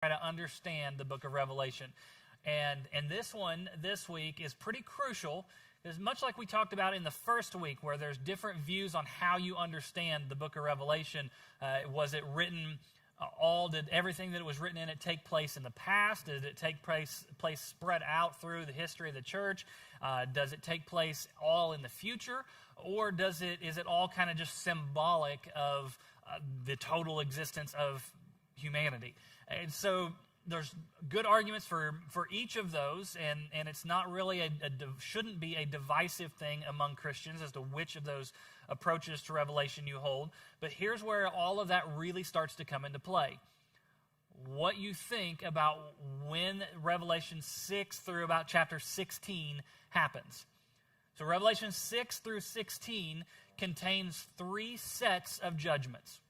try to understand the book of Revelation. And this one, this week, is pretty crucial. It's much like we talked about in the first week, where there's different views on how you understand the book of Revelation. Was it written, did everything that was written in it take place in the past? Did it take place spread out through the history of the church? Does it take place all in the future? Or is it all kind of just symbolic of the total existence of humanity? And so there's good arguments for each of those, and it's not really shouldn't be a divisive thing among Christians as to which of those approaches to Revelation you hold. But here's where all of that really starts to come into play. What you think about when Revelation 6 through about chapter 16 happens. So Revelation 6 through 16 contains 3 sets of judgments.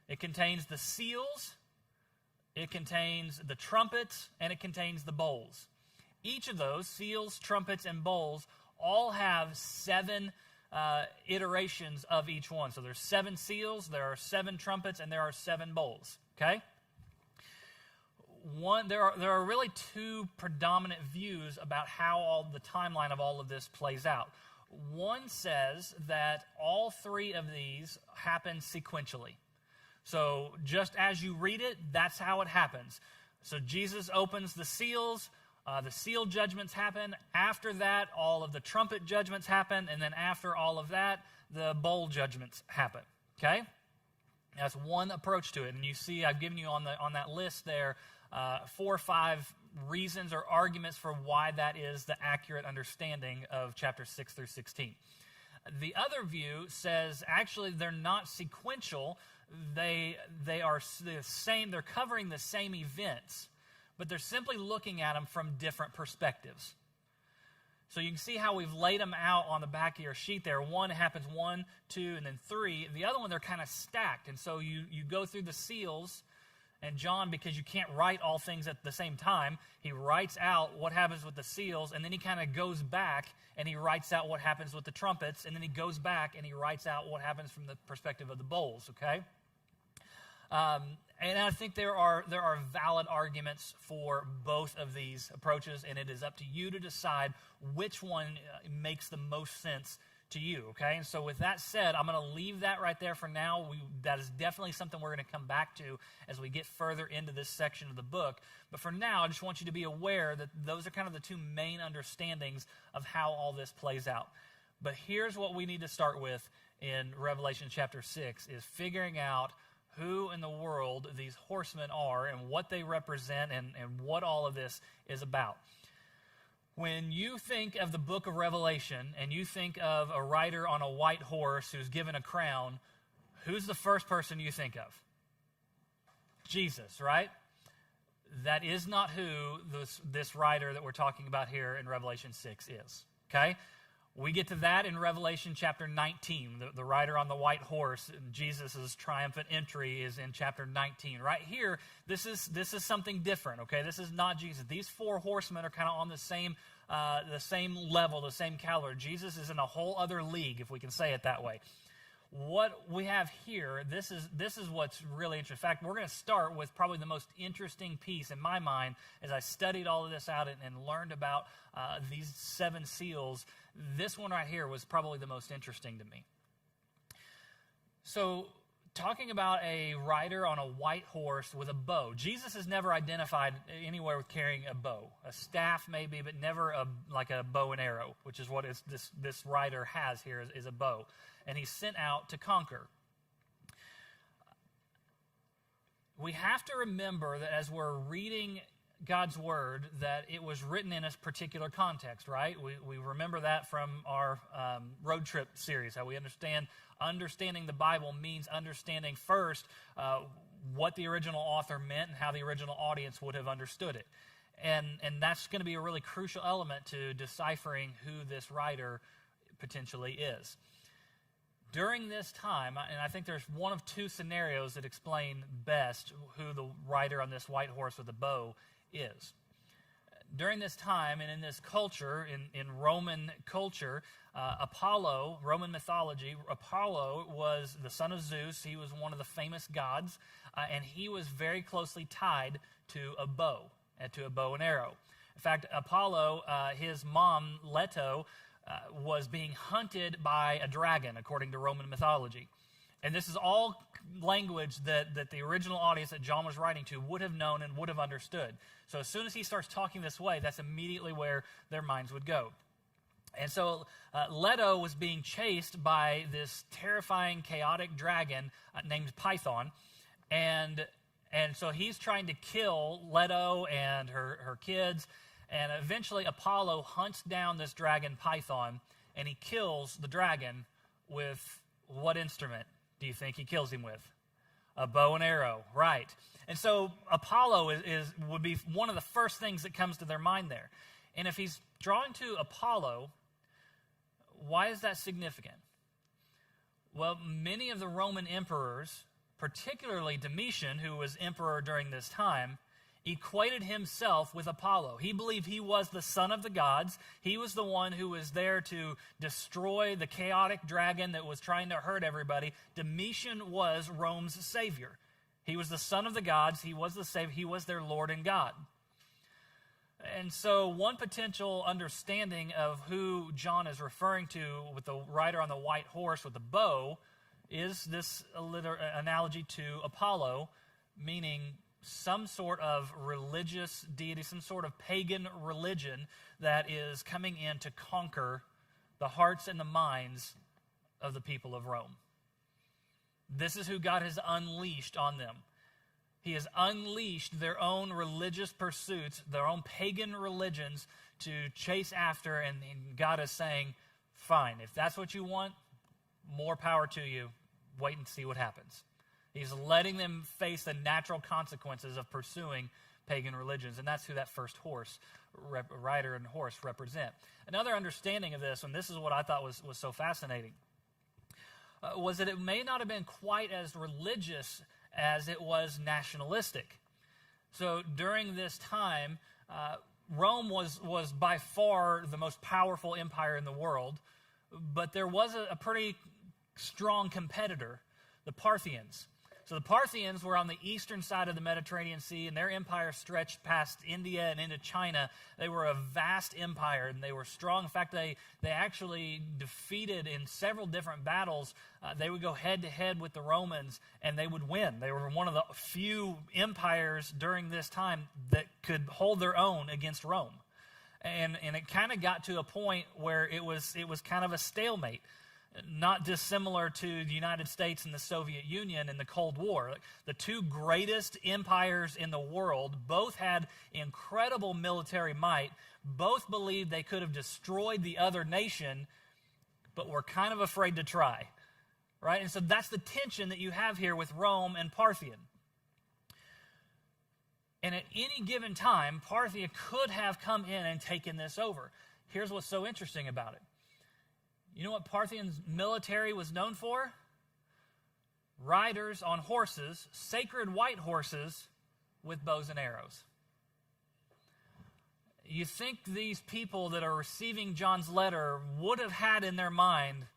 It contains the seals, it contains the trumpets, and it contains the bowls. Each of those, seals, trumpets, and bowls, all have 7 iterations of each one. So there's 7 seals, there are 7 trumpets, and there are 7 bowls. Okay? There are really 2 predominant views about how the timeline of all of this plays out. One says that all 3 of these happen sequentially. So just as you read it, that's how it happens. So Jesus opens the seals, the seal judgments happen. After that, all of the trumpet judgments happen, and then after all of that, the bowl judgments happen. Okay? That's one approach to it. And you see, I've given you on that list there 4 or 5 reasons or arguments for why that is the accurate understanding of chapter 6 through 16. The other view says actually they're not sequential. They are the same. They're covering the same events, but they're simply looking at them from different perspectives. So you can see how we've laid them out on the back of your sheet there. One happens 1, 2, and then 3. The other one, they're kind of stacked. And so you go through the seals, and John, because you can't write all things at the same time, he writes out what happens with the seals, and then he kind of goes back and he writes out what happens with the trumpets, and then he goes back and he writes out what happens from the perspective of the bowls, okay? And I think there are valid arguments for both of these approaches, and it is up to you to decide which one makes the most sense to you, okay? And so with that said, I'm going to leave that right there for now. That is definitely something we're going to come back to as we get further into this section of the book. But for now, I just want you to be aware that those are kind of the 2 main understandings of how all this plays out. But here's what we need to start with in Revelation chapter 6, is figuring out who in the world these horsemen are and what they represent and what all of this is about. When you think of the book of Revelation and you think of a rider on a white horse who's given a crown, who's the first person you think of? Jesus, right? That is not who this rider that we're talking about here in Revelation 6 is, okay? We get to that in Revelation chapter 19. The rider on the white horse, Jesus' triumphant entry is in chapter 19. Right here, this is something different, okay? This is not Jesus. These 4 horsemen are kind of on the same level, the same caliber. Jesus is in a whole other league, if we can say it that way. What we have here, this is what's really interesting. In fact, we're going to start with probably the most interesting piece in my mind as I studied all of this out and learned about these 7 seals. This one right here was probably the most interesting to me. So, talking about a rider on a white horse with a bow. Jesus is never identified anywhere with carrying a bow. A staff maybe, but never like a bow and arrow, which is what this rider has here is a bow. And he's sent out to conquer. We have to remember that as we're reading God's word, that it was written in a particular context, right? We remember that from our road trip series, how we understanding the Bible means understanding first what the original author meant and how the original audience would have understood it. And that's going to be a really crucial element to deciphering who this writer potentially is. During this time, and I think there's one of 2 scenarios that explain best who the rider on this white horse with a bow is. During this time and in this culture, in Roman culture, Apollo, Roman mythology, Apollo was the son of Zeus. He was one of the famous gods, and he was very closely tied to a bow and to a bow and arrow. In fact, Apollo, his mom, Leto, was being hunted by a dragon, according to Roman mythology. And this is all language that the original audience that John was writing to would have known and would have understood. So as soon as he starts talking this way, that's immediately where their minds would go. And so Leto was being chased by this terrifying, chaotic dragon named Python. And so he's trying to kill Leto and her kids. And eventually Apollo hunts down this dragon Python, and he kills the dragon with what instrument do you think he kills him with? A bow and arrow, right. And so Apollo would be one of the first things that comes to their mind there. And if he's drawing to Apollo, why is that significant? Well, many of the Roman emperors, particularly Domitian, who was emperor during this time, equated himself with Apollo. He believed he was the son of the gods. He was the one who was there to destroy the chaotic dragon that was trying to hurt everybody. Domitian was Rome's savior. He was the son of the gods. He was the savior. He was their Lord and God. And so one potential understanding of who John is referring to with the rider on the white horse with the bow is this analogy to Apollo, meaning some sort of religious deity, some sort of pagan religion that is coming in to conquer the hearts and the minds of the people of Rome. This is who God has unleashed on them. He has unleashed their own religious pursuits, their own pagan religions to chase after, and God is saying, fine, if that's what you want, more power to you. Wait and see what happens. He's letting them face the natural consequences of pursuing pagan religions, and that's who that first rider and horse represent. Another understanding of this, and this is what I thought was so fascinating, was that it may not have been quite as religious as it was nationalistic. So during this time, Rome was by far the most powerful empire in the world, but there was a pretty strong competitor, the Parthians. So the Parthians were on the eastern side of the Mediterranean Sea, and their empire stretched past India and into China. They were a vast empire, and they were strong. In fact, they actually defeated in several different battles. They would go head-to-head with the Romans, and they would win. They were one of the few empires during this time that could hold their own against Rome. And it kind of got to a point where it was kind of a stalemate. Not dissimilar to the United States and the Soviet Union in the Cold War. The two greatest empires in the world both had incredible military might, both believed they could have destroyed the other nation, but were kind of afraid to try. Right? And so that's the tension that you have here with Rome and Parthian. And at any given time, Parthia could have come in and taken this over. Here's what's so interesting about it. You know what Parthian's military was known for? Riders on horses, sacred white horses with bows and arrows. You think these people that are receiving John's letter would have had in their mind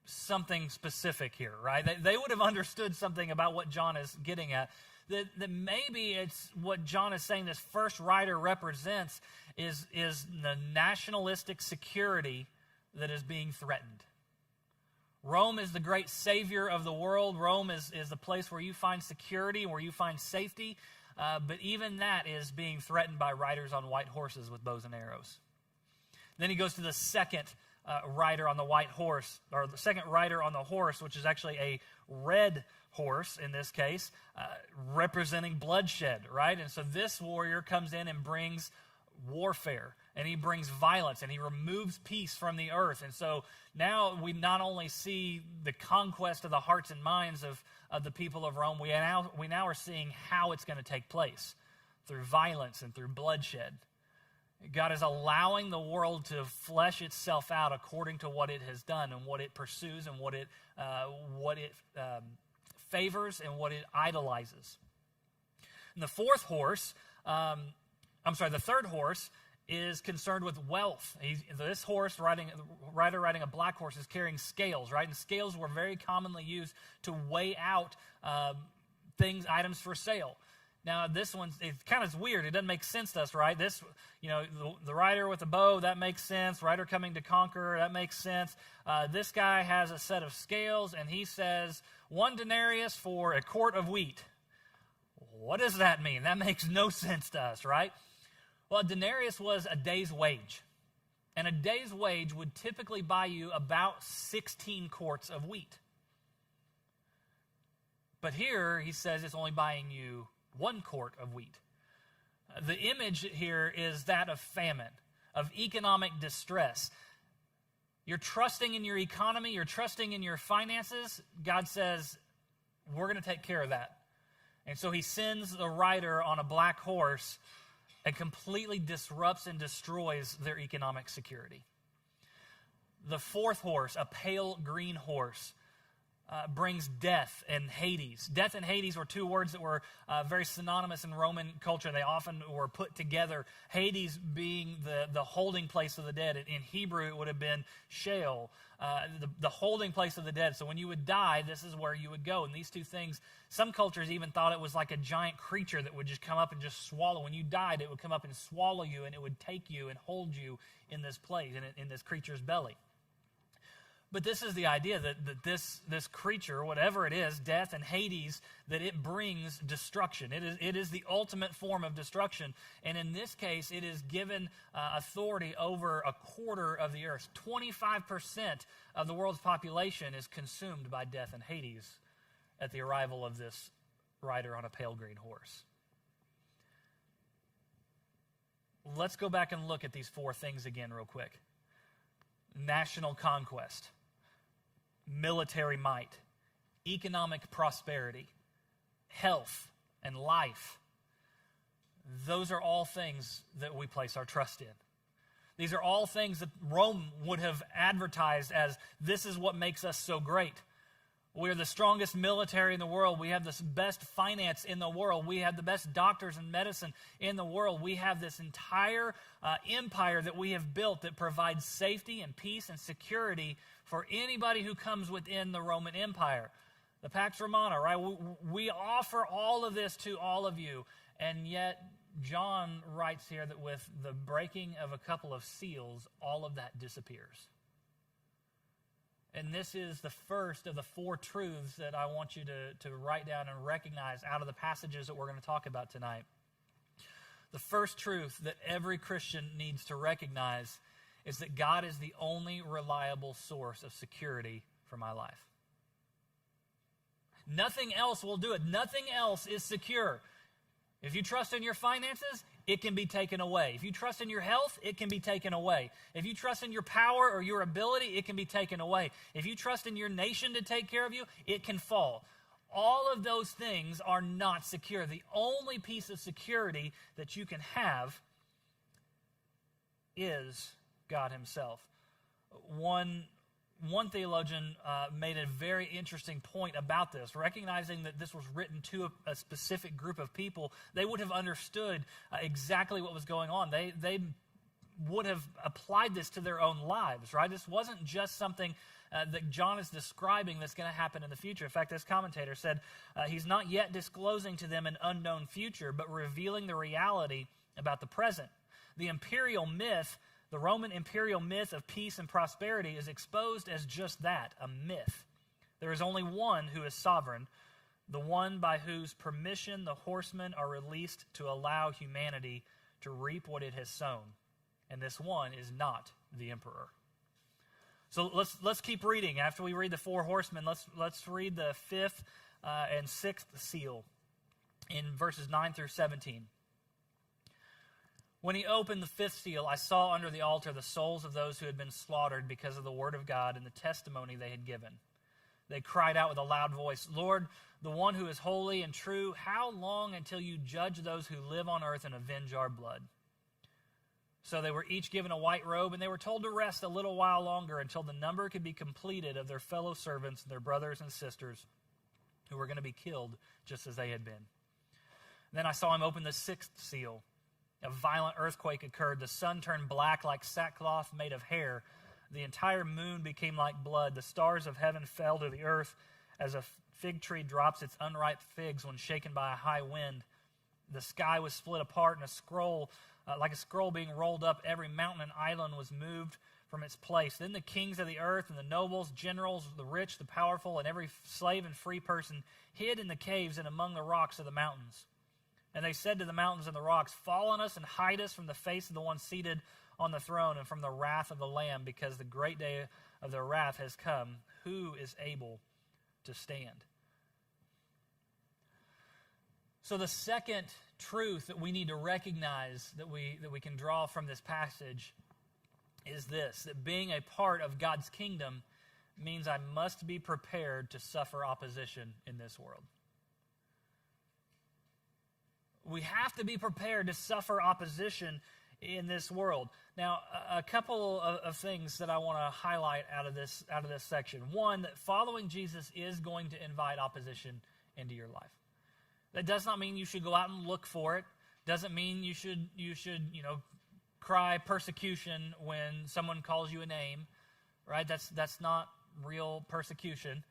something specific here, right? They would have understood something about what John is getting at. That maybe it's what John is saying this first rider represents is the nationalistic security that is being threatened. Rome is the great savior of the world. Rome is the place where you find security, where you find safety. But even that is being threatened by riders on white horses with bows and arrows. Then he goes to the second rider on the white horse, or the second rider on the horse, which is actually a red horse in this case, representing bloodshed, right? And so this warrior comes in and brings warfare, and he brings violence, and he removes peace from the earth. And so now we not only see the conquest of the hearts and minds of the people of Rome, we now are seeing how it's going to take place through violence and through bloodshed. God is allowing the world to flesh itself out according to what it has done and what it pursues and what it favors and what it idolizes. And the third horse is concerned with wealth. This horse, rider riding a black horse, is carrying scales, right? And scales were very commonly used to weigh out items for sale. Now, this one's it kind of weird. It doesn't make sense to us, right? This, the rider with the bow, that makes sense. Rider coming to conquer, that makes sense. This guy has a set of scales, and he says, 1 denarius for a quart of wheat. What does that mean? That makes no sense to us, right? Well, a denarius was a day's wage. And a day's wage would typically buy you about 16 quarts of wheat. But here, he says it's only buying you 1 quart of wheat. The image here is that of famine, of economic distress. You're trusting in your economy, you're trusting in your finances. God says, we're going to take care of that. And so he sends the rider on a black horse and completely disrupts and destroys their economic security. The 4th horse, a pale green horse, brings death and Hades. Death and Hades were 2 words that were very synonymous in Roman culture. They often were put together. Hades being the holding place of the dead. In Hebrew, it would have been Sheol, the holding place of the dead. So when you would die, this is where you would go. And these 2 things, some cultures even thought it was like a giant creature that would just come up and just swallow. When you died, it would come up and swallow you, and it would take you and hold you in this place, in this creature's belly. But this is the idea that this creature, whatever it is, death and Hades, that it brings destruction. It is the ultimate form of destruction. And in this case, it is given authority over a quarter of the earth. 25% of the world's population is consumed by death and Hades at the arrival of this rider on a pale green horse. Let's go back and look at these 4 things again real quick. National conquest, military might, economic prosperity, health, and life. Those are all things that we place our trust in. These are all things that Rome would have advertised as, this is what makes us so great. We're the strongest military in the world. We have the best finance in the world. We have the best doctors and medicine in the world. We have this entire empire that we have built that provides safety and peace and security for anybody who comes within the Roman Empire. The Pax Romana, right? We offer all of this to all of you. And yet, John writes here that with the breaking of a couple of seals, all of that disappears. And this is the first of the 4 truths that I want you to write down and recognize out of the passages that we're going to talk about tonight. The first truth that every Christian needs to recognize is that God is the only reliable source of security for my life. Nothing else will do it. Nothing else is secure. If you trust in your finances, it can be taken away. If you trust in your health, it can be taken away. If you trust in your power or your ability, it can be taken away. If you trust in your nation to take care of you, it can fall. All of those things are not secure. The only piece of security that you can have is God himself. One theologian made a very interesting point about this, recognizing that this was written to a specific group of people. They would have understood exactly what was going on. They would have applied this to their own lives, right? This wasn't just something that John is describing that's going to happen in the future. In fact, this commentator said, he's not yet disclosing to them an unknown future, but revealing the reality about the present. The imperial myth, the Roman imperial myth of peace and prosperity is exposed as just that, a myth. There is only one who is sovereign, the one by whose permission the horsemen are released to allow humanity to reap what it has sown. And this one is not the emperor. So let's keep reading. After we read the 4 horsemen, let's read the 5th and 6th seal in verses 9 through 17. When he opened the 5th seal, I saw under the altar the souls of those who had been slaughtered because of the word of God and the testimony they had given. They cried out with a loud voice, Lord, the one who is holy and true, how long until you judge those who live on earth and avenge our blood? So they were each given a white robe, and they were told to rest a little while longer until the number could be completed of their fellow servants, their brothers and sisters, who were going to be killed just as they had been. Then I saw him open the 6th seal. A violent earthquake occurred. The sun turned black like sackcloth made of hair. The entire moon became like blood. The stars of heaven fell to the earth as a fig tree drops its unripe figs when shaken by a high wind. The sky was split apart, and a scroll, like a scroll being rolled up, every mountain and island was moved from its place. Then the kings of the earth and the nobles, generals, the rich, the powerful, and every slave and free person hid in the caves and among the rocks of the mountains. And they said to the mountains and the rocks, "Fall on us and hide us from the face of the one seated on the throne and from the wrath of the Lamb, because the great day of their wrath has come. Who is able to stand?" So the second truth that we need to recognize that we can draw from this passage is this: that being a part of God's kingdom means I must be prepared to suffer opposition in this world. We have to be prepared to suffer opposition in this world. Now, a couple of things that I want to highlight out of this section. One, that following Jesus is going to invite opposition into your life. That does not mean you should go out and look for it. Doesn't mean you should cry persecution when someone calls you a name, right? That's not real persecution.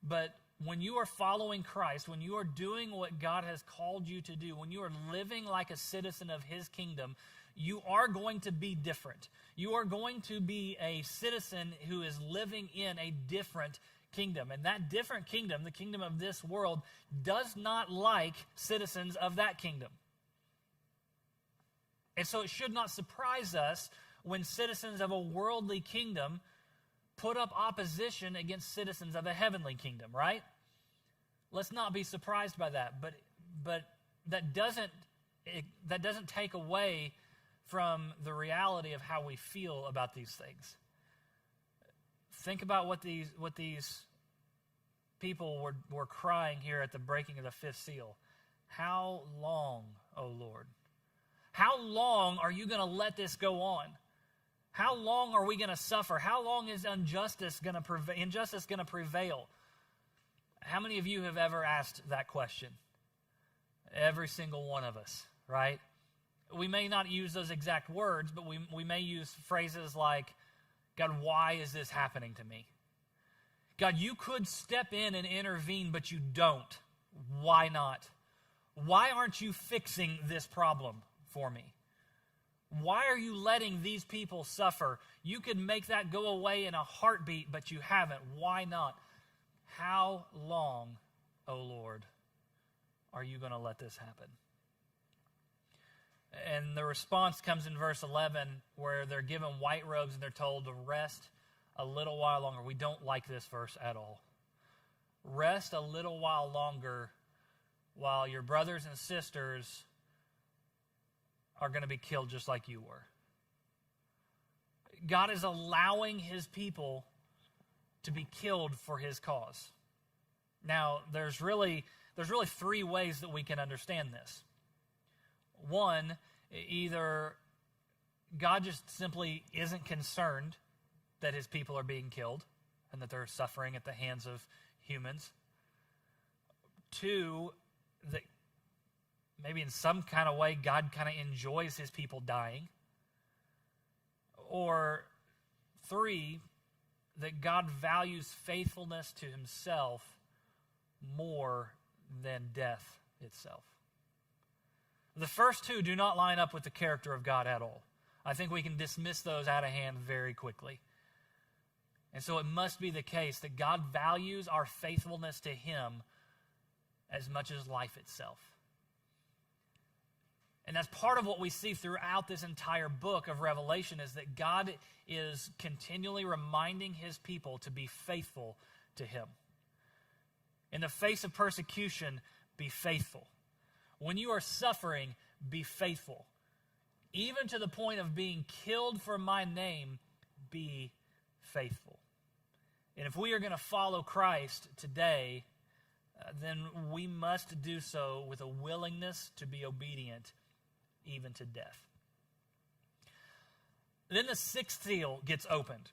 But when you are following Christ, when you are doing what God has called you to do, when you are living like a citizen of His kingdom, you are going to be different. You are going to be a citizen who is living in a different kingdom. And that different kingdom, the kingdom of this world, does not like citizens of that kingdom. And so it should not surprise us when citizens of a worldly kingdom put up opposition against citizens of a heavenly kingdom, right? Let's not be surprised by that. But that doesn't take away from the reality of how we feel about these things. Think about what these people were crying here at the breaking of the fifth seal. How long, O Lord? How long are you going to let this go on? How long are we going to suffer? How long is injustice going to prevail? How many of you have ever asked that question? Every single one of us, right? We may not use those exact words, but we may use phrases like, "God, why is this happening to me? God, you could step in and intervene, but you don't. Why not? Why aren't you fixing this problem for me? Why are you letting these people suffer? You could make that go away in a heartbeat, but you haven't. Why not? How long, O Lord, are you going to let this happen?" And the response comes in verse 11, where they're given white robes and they're told to rest a little while longer. We don't like this verse at all. Rest a little while longer while your brothers and sisters are going to be killed just like you were. God is allowing His people to be killed for His cause. Now, there's really three ways that we can understand this. One, either God just simply isn't concerned that His people are being killed and that they're suffering at the hands of humans. Two, that maybe in some kind of way God kind of enjoys His people dying. Or three, that God values faithfulness to Himself more than death itself. The first two do not line up with the character of God at all. I think we can dismiss those out of hand very quickly. And so it must be the case that God values our faithfulness to Him as much as life itself. And that's part of what we see throughout this entire book of Revelation, is that God is continually reminding His people to be faithful to Him. In the face of persecution, be faithful. When you are suffering, be faithful. Even to the point of being killed for my name, be faithful. And if we are going to follow Christ today, then we must do so with a willingness to be obedient even to death. Then the sixth seal gets opened.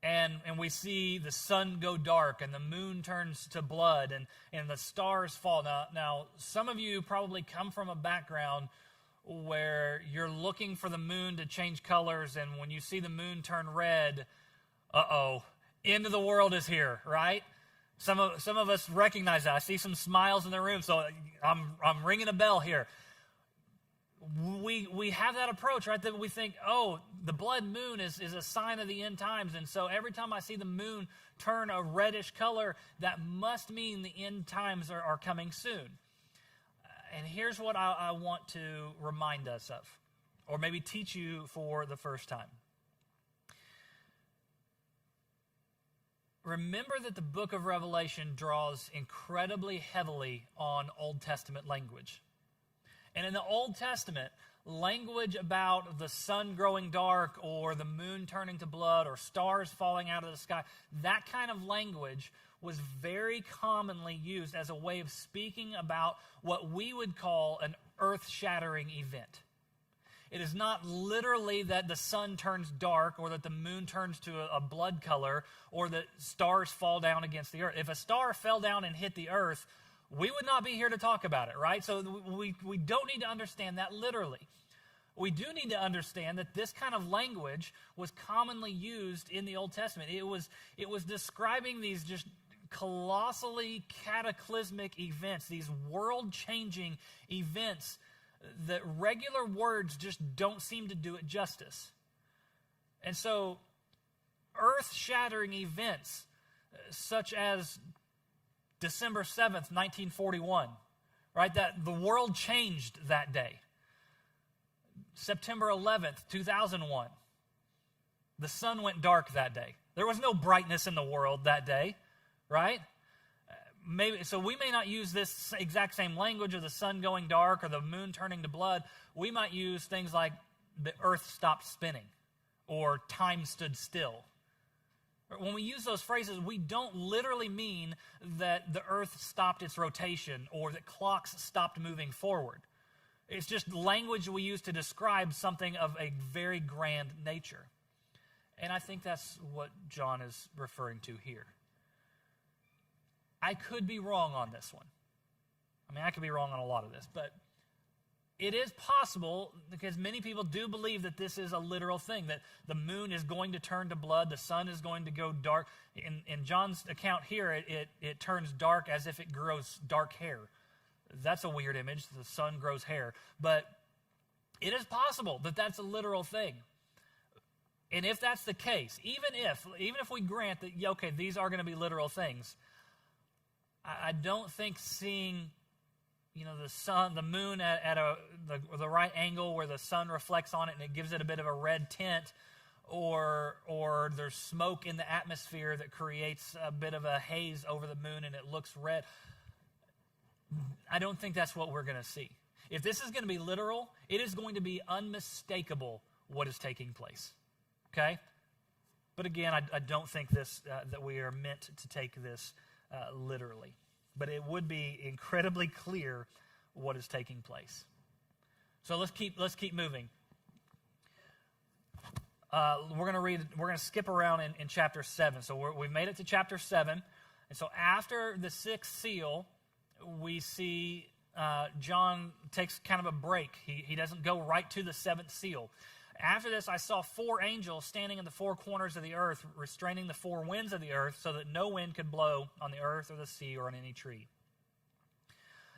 And we see the sun go dark and the moon turns to blood and the stars fall. Now, some of you probably come from a background where you're looking for the moon to change colors, and when you see the moon turn red, end of the world is here, right? Some of us recognize that. I see some smiles in the room, so I'm ringing a bell here. we have that approach, right? That we think, oh, the blood moon is a sign of the end times. And so every time I see the moon turn a reddish color, that must mean the end times are coming soon. And here's what I want to remind us of, or maybe teach you for the first time. Remember that the book of Revelation draws incredibly heavily on Old Testament language. And in the Old Testament, language about the sun growing dark or the moon turning to blood or stars falling out of the sky, that kind of language was very commonly used as a way of speaking about what we would call an earth-shattering event. It is not literally that the sun turns dark or that the moon turns to a blood color or that stars fall down against the earth. If a star fell down and hit the earth, we would not be here to talk about it, right? So we don't need to understand that literally. We do need to understand that this kind of language was commonly used in the Old Testament. It was describing these just colossally cataclysmic events, these world-changing events that regular words just don't seem to do it justice. And so, earth-shattering events, such as December 7th, 1941, right? That the world changed that day. September 11th, 2001, the sun went dark that day. There was no brightness in the world that day, right? So we may not use this exact same language of the sun going dark or the moon turning to blood. We might use things like the earth stopped spinning or time stood still. When we use those phrases, we don't literally mean that the earth stopped its rotation or that clocks stopped moving forward. It's just language we use to describe something of a very grand nature. And I think that's what John is referring to here. I could be wrong on this one. I mean, I could be wrong on a lot of this, but it is possible, because many people do believe that this is a literal thing, that the moon is going to turn to blood, the sun is going to go dark. In John's account here, it turns dark as if it grows dark hair. That's a weird image, the sun grows hair. But it is possible that that's a literal thing. And if that's the case, even if we grant that, okay, these are going to be literal things, I don't think seeing, the sun, the moon at the right angle where the sun reflects on it and it gives it a bit of a red tint, or there's smoke in the atmosphere that creates a bit of a haze over the moon and it looks red. I don't think that's what we're going to see. If this is going to be literal, it is going to be unmistakable what is taking place. Okay? But again, I don't think that we are meant to take this literally. But it would be incredibly clear what is taking place. So let's keep moving. We're going to skip around in chapter 7. So we've made it to chapter 7. And so after the sixth seal, we see John takes kind of a break. He doesn't go right to the seventh seal. After this, I saw 4 angels standing in the 4 corners of the earth, restraining the 4 winds of the earth, so that no wind could blow on the earth or the sea or on any tree.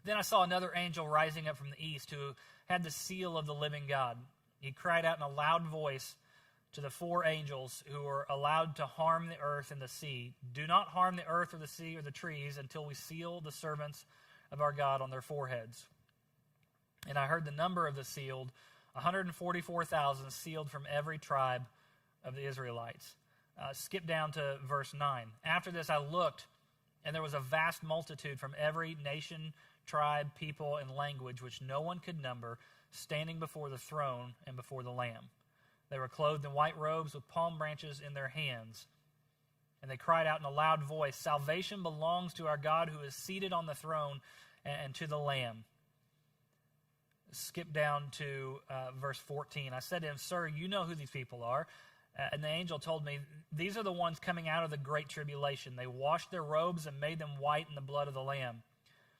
Then I saw another angel rising up from the east, who had the seal of the living God. He cried out in a loud voice to the 4 angels who were allowed to harm the earth and the sea, "Do not harm the earth or the sea or the trees until we seal the servants of our God on their foreheads." And I heard the number of the sealed, 144,000 sealed from every tribe of the Israelites. Skip down to verse 9. After this I looked, and there was a vast multitude from every nation, tribe, people, and language, which no one could number, standing before the throne and before the Lamb. They were clothed in white robes with palm branches in their hands. And they cried out in a loud voice, "Salvation belongs to our God who is seated on the throne and to the Lamb." Skip down to verse 14. I said to him, "Sir, you know who these people are." And the angel told me, "These are the ones coming out of the great tribulation. They washed their robes and made them white in the blood of the Lamb.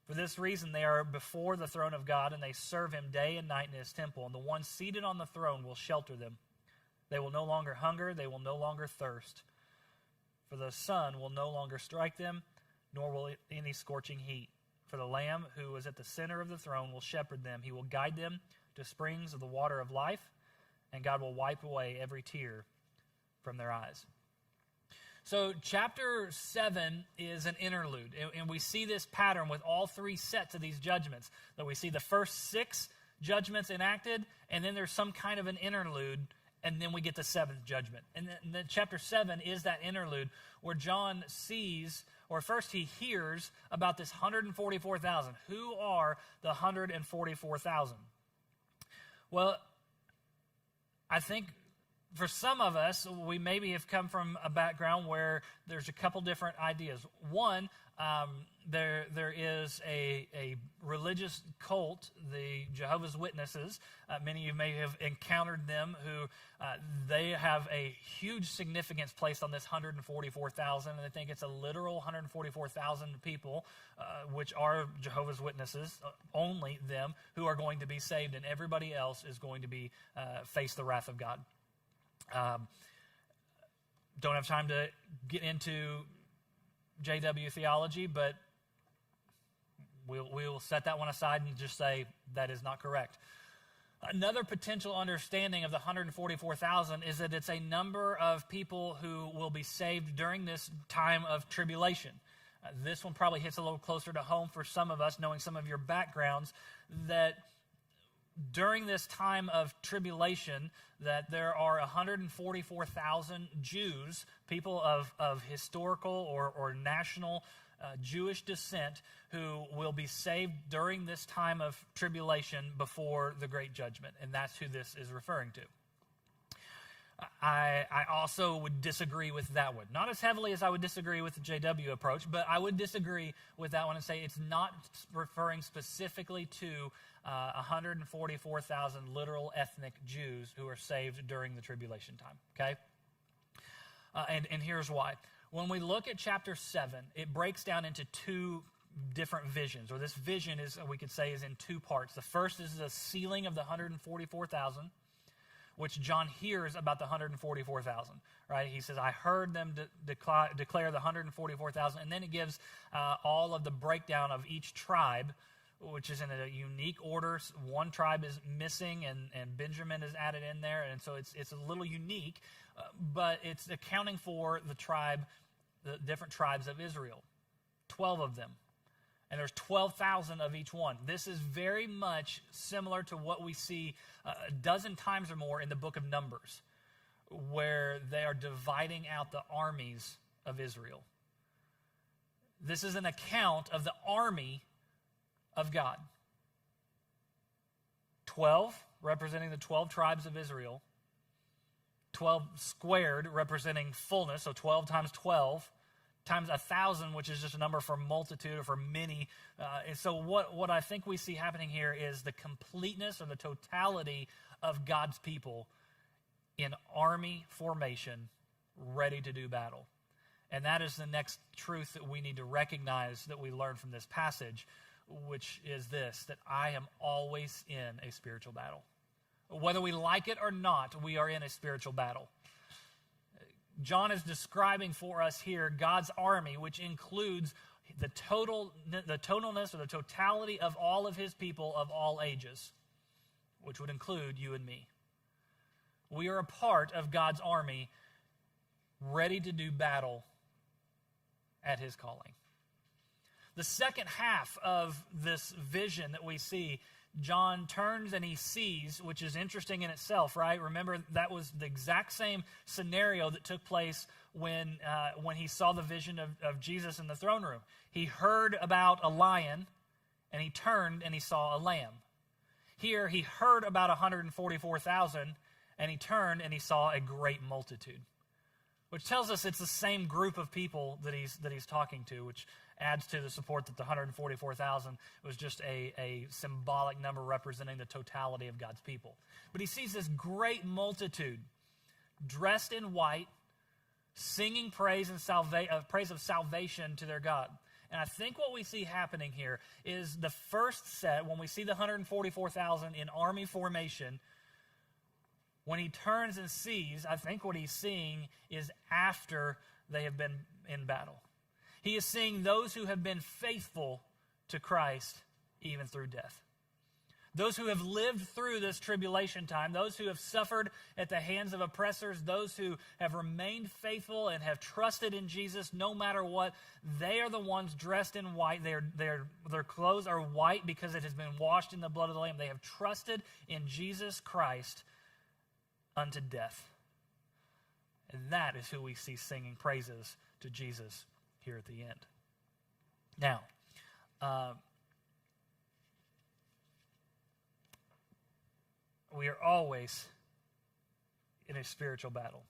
For this reason they are before the throne of God, and they serve him day and night in his temple. And the one seated on the throne will shelter them. They will no longer hunger, they will no longer thirst. For the sun will no longer strike them, nor will any scorching heat. For the Lamb who is at the center of the throne will shepherd them. He will guide them to to springs of the water of life, and God will wipe away every tear from their eyes. So chapter 7 is an interlude, and we see this pattern with all three sets of these judgments. That we see the first 6 judgments enacted, and then there's some kind of an interlude, and then we get the 7th judgment. And then chapter 7 is that interlude where John sees, or first he hears about this 144,000. Who are the 144,000? Well, I think for some of us, we maybe have come from a background where there's a couple different ideas. One, there is a religious cult, the Jehovah's Witnesses. Many of you may have encountered them, who they have a huge significance placed on this 144,000, and they think it's a literal 144,000 people, which are Jehovah's Witnesses, only them, who are going to be saved, and everybody else is going to be face the wrath of God. Don't have time to get into JW theology, but we'll set that one aside and just say that is not correct. Another potential understanding of the 144,000 is that it's a number of people who will be saved during this time of tribulation. This one probably hits a little closer to home for some of us, knowing some of your backgrounds, that during this time of tribulation, that there are 144,000 Jews, people of historical or national Jewish descent, who will be saved during this time of tribulation before the Great Judgment. And that's who this is referring to. I also would disagree with that one. Not as heavily as I would disagree with the JW approach, but I would disagree with that one and say it's not referring specifically to 144,000 literal ethnic Jews who are saved during the tribulation time, okay? And here's why. When we look at chapter 7, it breaks down into 2 different visions, or this vision is, we could say, is in 2 parts. The first is the sealing of the 144,000, which John hears about the 144,000, right? He says, I heard them declare the 144,000, and then it gives all of the breakdown of each tribe, which is in a unique order. One tribe is missing, and Benjamin is added in there, and so it's a little unique, but it's accounting for the different tribes of Israel, 12 of them. And there's 12,000 of each one. This is very much similar to what we see a dozen times or more in the book of Numbers, where they are dividing out the armies of Israel. This is an account of the army of God. 12 representing the 12 tribes of Israel. 12 squared representing fullness, so 12 times 12. Times 1,000, which is just a number for multitude or for many. And so what I think we see happening here is the completeness or the totality of God's people in army formation, ready to do battle. And that is the next truth that we need to recognize that we learn from this passage, which is this, that I am always in a spiritual battle. Whether we like it or not, we are in a spiritual battle. John is describing for us here God's army, which includes the totalness or the totality of all of his people of all ages, which would include you and me. We are a part of God's army, ready to do battle at his calling. The second half of this vision that we see, John turns and he sees, which is interesting in itself, right? Remember, that was the exact same scenario that took place when he saw the vision of Jesus in the throne room. He heard about a lion, and he turned and he saw a lamb. Here, he heard about 144,000, and he turned and he saw a great multitude, which tells us it's the same group of people that he's talking to, which adds to the support that the 144,000 was just a symbolic number representing the totality of God's people. But he sees this great multitude dressed in white, singing praise of salvation to their God. And I think what we see happening here is the first set, when we see the 144,000 in army formation, when he turns and sees, I think what he's seeing is after they have been in battle. He is seeing those who have been faithful to Christ even through death. Those who have lived through this tribulation time, those who have suffered at the hands of oppressors, those who have remained faithful and have trusted in Jesus no matter what, they are the ones dressed in white. Their clothes are white because it has been washed in the blood of the Lamb. They have trusted in Jesus Christ unto death. And that is who we see singing praises to Jesus here at the end. Now, we are always in a spiritual battle.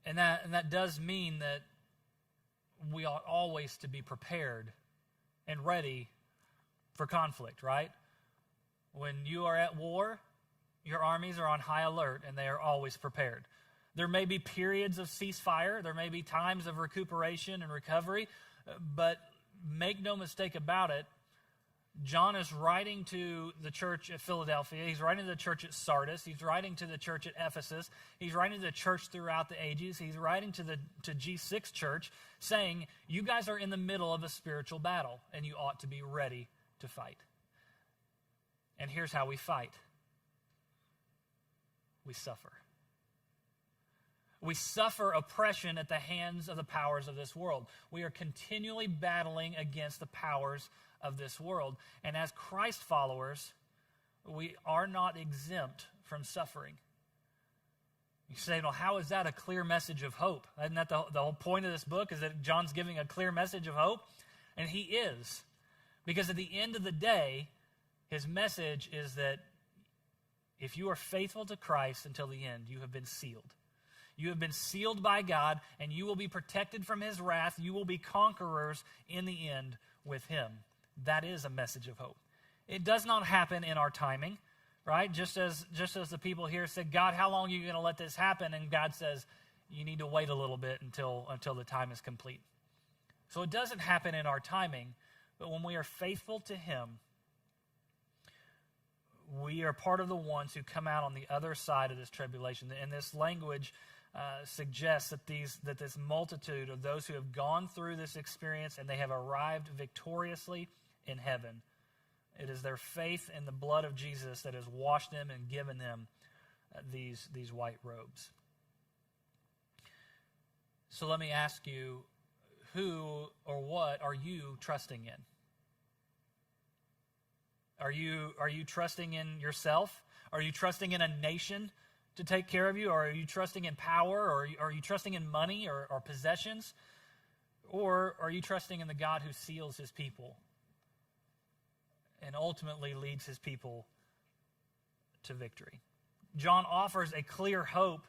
And that does mean that we ought always to be prepared and ready for conflict, right? When you are at war, your armies are on high alert and they are always prepared. There may be periods of ceasefire, there may be times of recuperation and recovery, but make no mistake about it, John is writing to the church at Philadelphia. He's writing to the church at Sardis. He's writing to the church at Ephesus. He's writing to the church throughout the ages. He's writing to G6 church saying, you guys are in the middle of a spiritual battle and you ought to be ready to fight. And here's how we fight. We suffer. We suffer oppression at the hands of the powers of this world. We are continually battling against the powers of this world. And as Christ followers, we are not exempt from suffering. You say, well, how is that a clear message of hope? Isn't that the whole point of this book, is that John's giving a clear message of hope? And he is. Because at the end of the day, his message is that if you are faithful to Christ until the end, you have been sealed. You have been sealed by God, and you will be protected from his wrath. You will be conquerors in the end with him. That is a message of hope. It does not happen in our timing, right? Just as the people here said, God, how long are you going to let this happen? And God says, you need to wait a little bit until the time is complete. So it doesn't happen in our timing, but when we are faithful to him, we are part of the ones who come out on the other side of this tribulation. And this language suggests that this multitude of those who have gone through this experience and they have arrived victoriously in heaven. It is their faith in the blood of Jesus that has washed them and given them these white robes. So let me ask you, who or what are you trusting in? Are you trusting in yourself? Are you trusting in a nation to take care of you? Or are you trusting in power? Or are you trusting in money or possessions? Or are you trusting in the God who seals his people and ultimately leads his people to victory? John offers a clear hope,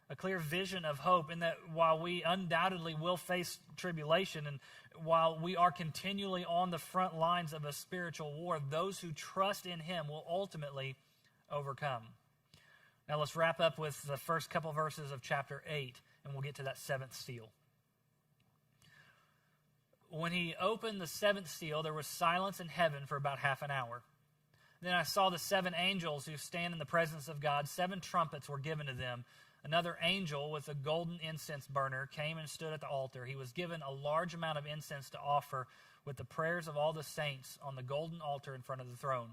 a clear vision of hope, in that while we undoubtedly will face tribulation, and while we are continually on the front lines of a spiritual war, those who trust in him will ultimately overcome. Now let's wrap up with the first couple verses of chapter 8, and we'll get to that seventh seal. When he opened the seventh seal, there was silence in heaven for about half an hour. Then I saw the 7 angels who stand in the presence of God. 7 trumpets were given to them. Another angel with a golden incense burner came and stood at the altar. He was given a large amount of incense to offer with the prayers of all the saints on the golden altar in front of the throne.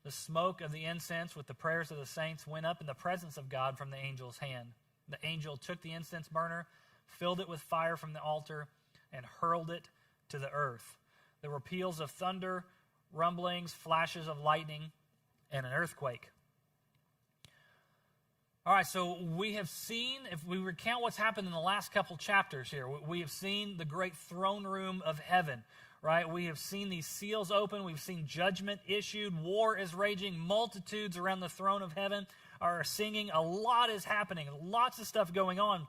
The smoke of the incense with the prayers of the saints went up in the presence of God from the angel's hand. The angel took the incense burner, filled it with fire from the altar, and hurled it to the earth. There were peals of thunder, rumblings, flashes of lightning, and an earthquake. All right, so we have seen, if we recount what's happened in the last couple chapters here, we have seen the great throne room of heaven, right? We have seen these seals open. We've seen judgment issued. War is raging. Multitudes around the throne of heaven are singing. A lot is happening. Lots of stuff going on.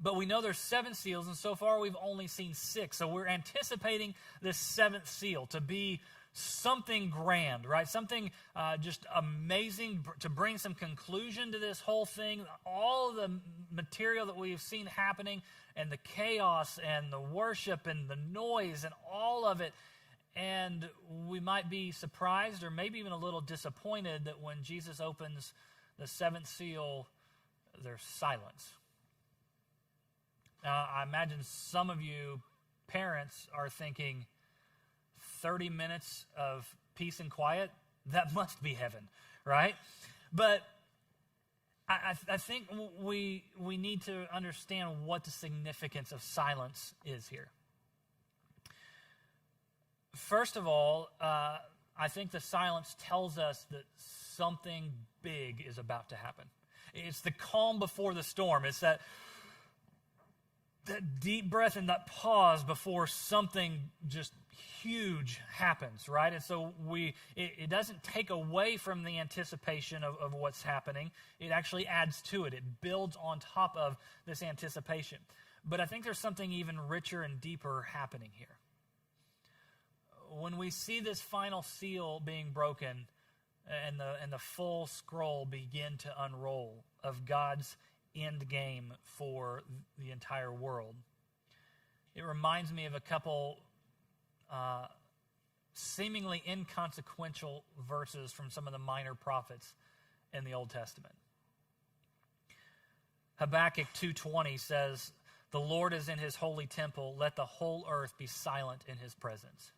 But we know there's 7 seals, and so far we've only seen 6. So we're anticipating this 7th seal to be something grand, right? Something just amazing to bring some conclusion to this whole thing. All of the material that we've seen happening and the chaos and the worship and the noise and all of it. And we might be surprised or maybe even a little disappointed that when Jesus opens the 7th seal, there's silence. Now, I imagine some of you parents are thinking, 30 minutes of peace and quiet, that must be heaven, right? But I think we need to understand what the significance of silence is here. First of all, I think the silence tells us that something big is about to happen. It's the calm before the storm. It's that deep breath and that pause before something just huge happens, right? And so it doesn't take away from the anticipation of what's happening. It actually adds to it. It builds on top of this anticipation. But I think there's something even richer and deeper happening here. When we see this final seal being broken and the full scroll begin to unroll of God's end game for the entire world, it reminds me of a couple seemingly inconsequential verses from some of the minor prophets in the Old Testament. Habakkuk 2:20 says, "The Lord is in his holy temple. Let the whole earth be silent in his presence."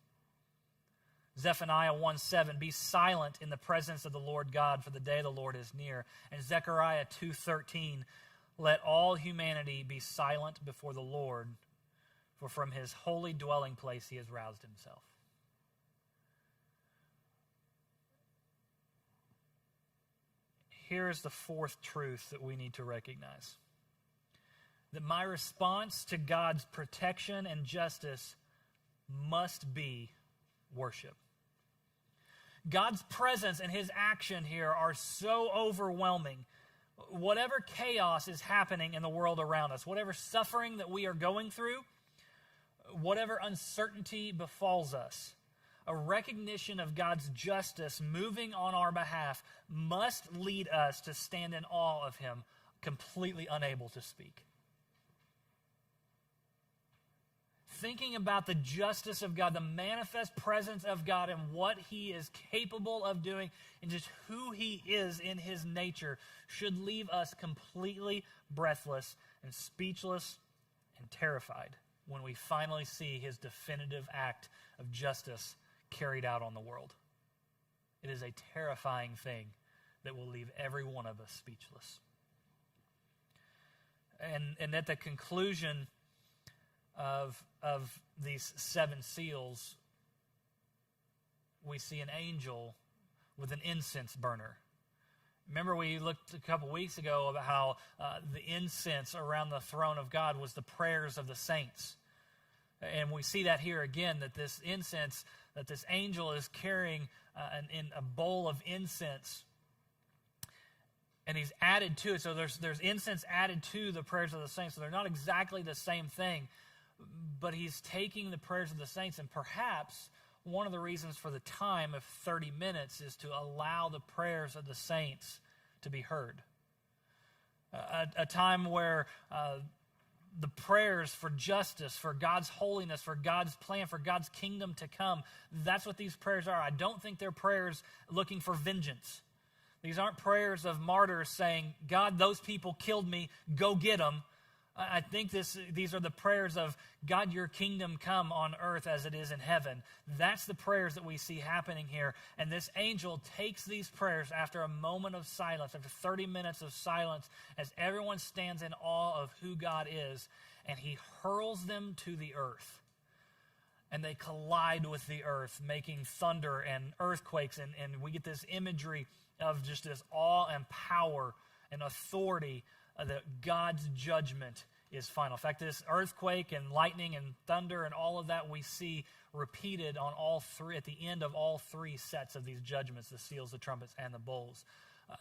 Zephaniah 1:7, "Be silent in the presence of the Lord God, for the day of the Lord is near." And Zechariah 2:13, "Let all humanity be silent before the Lord, for from his holy dwelling place he has roused himself." Here is the fourth truth that we need to recognize. That my response to God's protection and justice must be worship. God's presence and his action here are so overwhelming. Whatever chaos is happening in the world around us, whatever suffering that we are going through, whatever uncertainty befalls us, a recognition of God's justice moving on our behalf must lead us to stand in awe of him, completely unable to speak. Thinking about the justice of God, the manifest presence of God and what he is capable of doing and just who he is in his nature should leave us completely breathless and speechless and terrified when we finally see his definitive act of justice carried out on the world. It is a terrifying thing that will leave every one of us speechless. And at the conclusion of these seven seals, we see an angel with an incense burner. Remember, we looked a couple weeks ago about how the incense around the throne of God was the prayers of the saints. And we see that here again, that this incense, that this angel is carrying in a bowl of incense, and he's added to it. So there's incense added to the prayers of the saints. So they're not exactly the same thing, but he's taking the prayers of the saints, and perhaps one of the reasons for the time of 30 minutes is to allow the prayers of the saints to be heard. A time where the prayers for justice, for God's holiness, for God's plan, for God's kingdom to come, that's what these prayers are. I don't think they're prayers looking for vengeance. These aren't prayers of martyrs saying, "God, those people killed me, go get them." I think these are the prayers of, "God, your kingdom come on earth as it is in heaven." That's the prayers that we see happening here. And this angel takes these prayers after a moment of silence, after 30 minutes of silence, as everyone stands in awe of who God is, and he hurls them to the earth. And they collide with the earth, making thunder and earthquakes. And we get this imagery of just this awe and power and authority that God's judgment is final. In fact, this earthquake and lightning and thunder and all of that we see repeated on all three, at the end of all three sets of these judgments, the seals, the trumpets, and the bowls,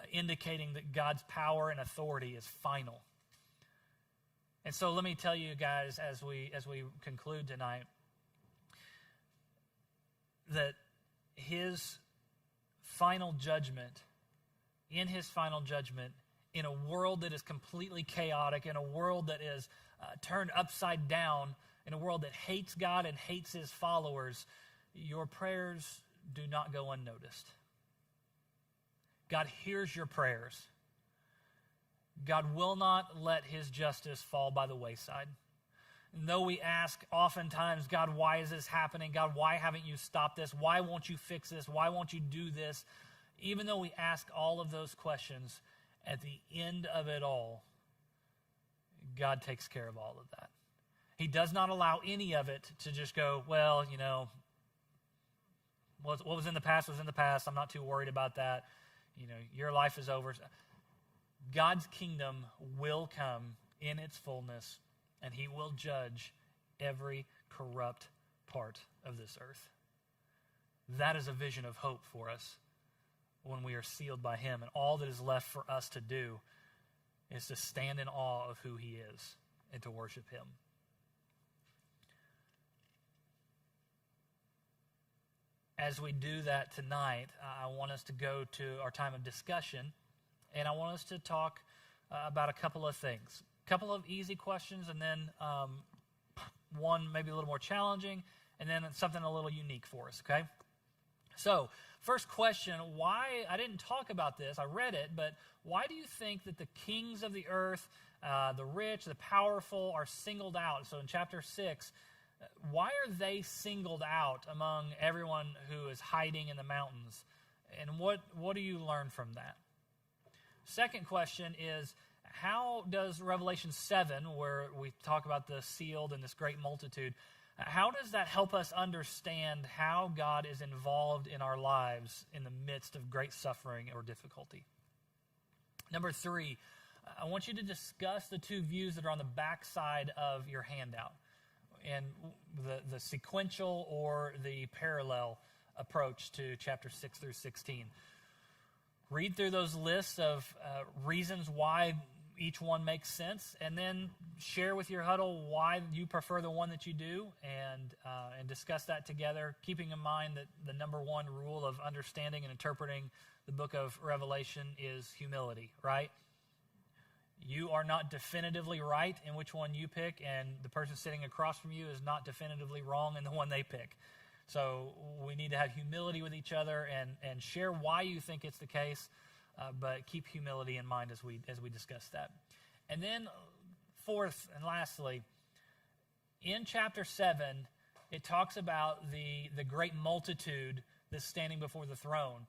indicating that God's power and authority is final. And so let me tell you guys, as we conclude tonight, that his final judgment, in his final judgment, in a world that is completely chaotic, in a world that is turned upside down, in a world that hates God and hates his followers, your prayers do not go unnoticed. God hears your prayers. God will not let his justice fall by the wayside. Though we ask oftentimes, God, why is this happening? God, why haven't you stopped this? Why won't you fix this? Why won't you do this? Even though we ask all of those questions, at the end of it all, God takes care of all of that. He does not allow any of it to just go, well, what was in the past was in the past. I'm not too worried about that. Your life is over. God's kingdom will come in its fullness, and he will judge every corrupt part of this earth. That is a vision of hope for us when we are sealed by him. And all that is left for us to do is to stand in awe of who he is and to worship him. As we do that tonight, I want us to go to our time of discussion, and I want us to talk about a couple of things. A couple of easy questions, and then one maybe a little more challenging, and then something a little unique for us, okay? So, first question, why, I didn't talk about this, I read it, but why do you think that the kings of the earth, the rich, the powerful are singled out? So in chapter 6, why are they singled out among everyone who is hiding in the mountains? And what do you learn from that? Second question is, how does Revelation 7, where we talk about the sealed and this great multitude, how does that help us understand how God is involved in our lives in the midst of great suffering or difficulty? Number 3, I want you to discuss the two views that are on the back side of your handout, and the sequential or the parallel approach to chapter 6 through 16. Read through those lists of reasons why each one makes sense, and then share with your huddle why you prefer the one that you do, and discuss that together, keeping in mind that the number one rule of understanding and interpreting the book of Revelation is humility, right? You are not definitively right in which one you pick, and the person sitting across from you is not definitively wrong in the one they pick. So we need to have humility with each other and share why you think it's the case, but keep humility in mind as we discuss that. And then fourth and lastly, in chapter 7, it talks about the great multitude that's standing before the throne.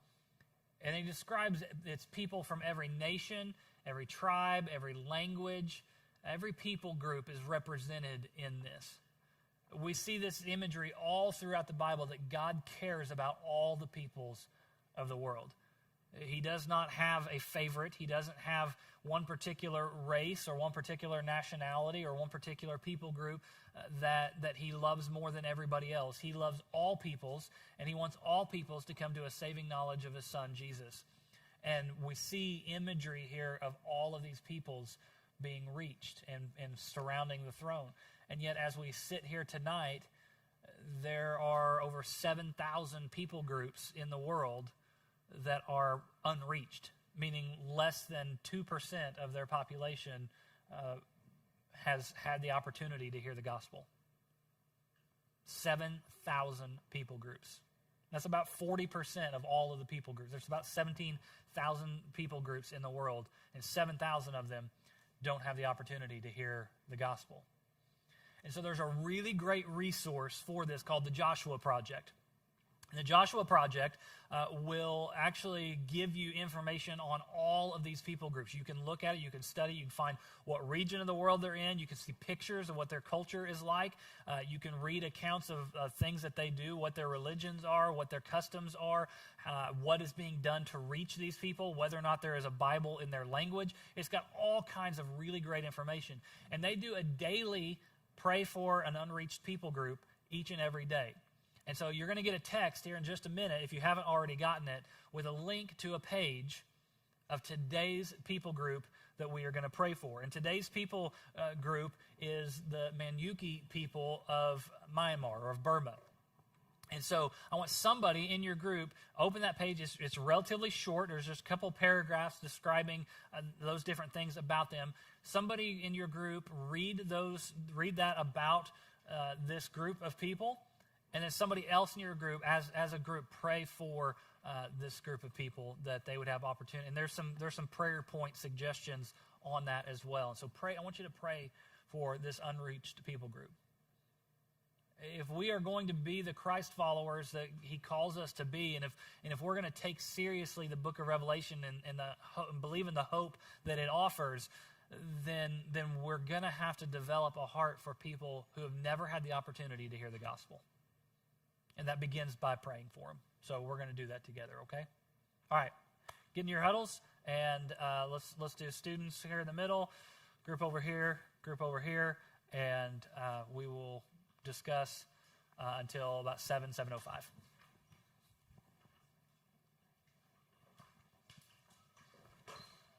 And it describes it's people from every nation, every tribe, every language, every people group is represented in this. We see this imagery all throughout the Bible that God cares about all the peoples of the world. He does not have a favorite. He doesn't have one particular race or one particular nationality or one particular people group that he loves more than everybody else. He loves all peoples, and he wants all peoples to come to a saving knowledge of his son, Jesus. And we see imagery here of all of these peoples being reached and surrounding the throne. And yet, as we sit here tonight, there are over 7,000 people groups in the world that are unreached, meaning less than 2% of their population has had the opportunity to hear the gospel. 7,000 people groups. That's about 40% of all of the people groups. There's about 17,000 people groups in the world, and 7,000 of them don't have the opportunity to hear the gospel. And so there's a really great resource for this called the Joshua Project. And the Joshua Project will actually give you information on all of these people groups. You can look at it, you can study, you can find what region of the world they're in, you can see pictures of what their culture is like, you can read accounts of things that they do, what their religions are, what their customs are, what is being done to reach these people, whether or not there is a Bible in their language. It's got all kinds of really great information. And they do a daily pray for an unreached people group each and every day. And so you're going to get a text here in just a minute, if you haven't already gotten it, with a link to a page of today's people group that we are going to pray for. And today's people group is the Manyuki people of Myanmar, or of Burma. And so I want somebody in your group, open that page. It's relatively short. There's just a couple paragraphs describing those different things about them. Somebody in your group, read that about this group of people. And then somebody else in your group, as a group, pray for this group of people that they would have opportunity. And there's some prayer point suggestions on that as well. And so I want you to pray for this unreached people group. If we are going to be the Christ followers that he calls us to be, and if we're going to take seriously the book of Revelation and believe in the hope that it offers, then we're going to have to develop a heart for people who have never had the opportunity to hear the gospel. And that begins by praying for them. So we're going to do that together, okay? All right. Get in your huddles, and let's do students here in the middle, group over here, and we will discuss until about 7:05.